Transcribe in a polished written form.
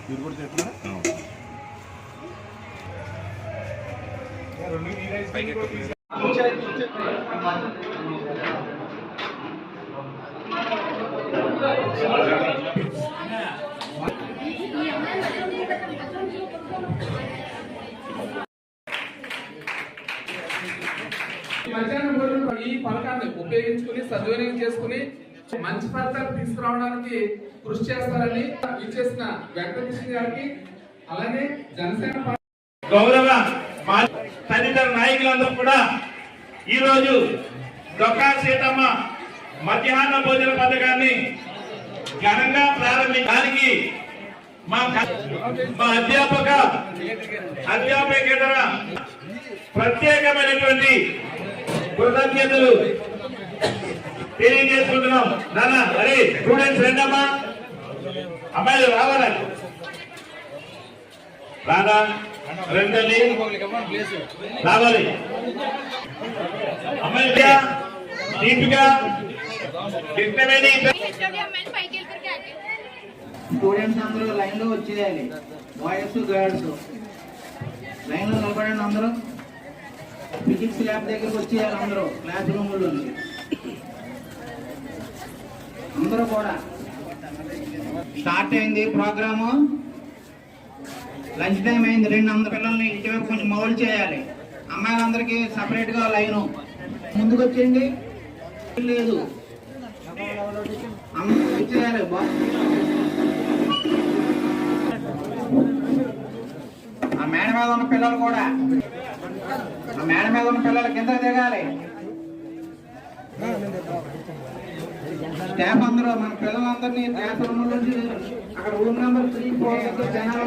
మీరు కూడా చెప్తున్నారా? మధ్యాహ్నం భోజనం ఈ పథకాన్ని ఉపయోగించుకుని సద్వినియోగం చేసుకుని మంచి ఫలితాలు తీసుకురావడానికి కృషి చేస్తారని ఇచ్చేసిన వెంకటకృష్ణ గారికి అలాగే జనసేన గౌరవ తదితర నాయకులందరూ కూడా ఈ రోజు డొక్కా సీతమ్మ మధ్యాహ్న భోజన పథకాన్ని ఘనంగా ప్రారంభించడానికి మా అధ్యాపకేతర ప్రత్యేకమైనటువంటి కృతజ్ఞతలు తెలియజేసుకుంటున్నాం. నాన్న అరే స్టూడెంట్స్ రండమ్మా, అమ్మాయిలు రావాలి, రాదా రండి రావాలి. అమ్మాయి దీపిక స్టూడెంట్స్ అందరూ లైన్ లో వచ్చేయాలి. బాయ్స్ గర్ల్స్ లైన్ లో నిలబడండి. అందరూ ఫిజిక్స్ ల్యాబ్ దగ్గరకు వచ్చేయాలి. అందరూ క్లాస్ రూమ్ లో అందరూ కూడా స్టార్ట్ అయింది ప్రోగ్రాము. లంచ్ టైం అయింది. అందరు పిల్లల్ని ఇటువైపు కొంచెం మౌల్డ్ చేయాలి. అమ్మాయిలందరికీ సపరేట్ గా లైను ముందుకు వచ్చేయండి. లేదు అందరూ వచ్చేయాలి. ఆ మేడ మీద ఉన్న పిల్లలు కూడా మేడ మీద ఉన్న పిల్లలు కింద దిగాలి. స్టాఫ్ అందరూ మన పిల్లలందరినీ క్లాస్ రూమ్ నుంచి అక్కడ రూమ్ నెంబర్ 3, 4 జనాలు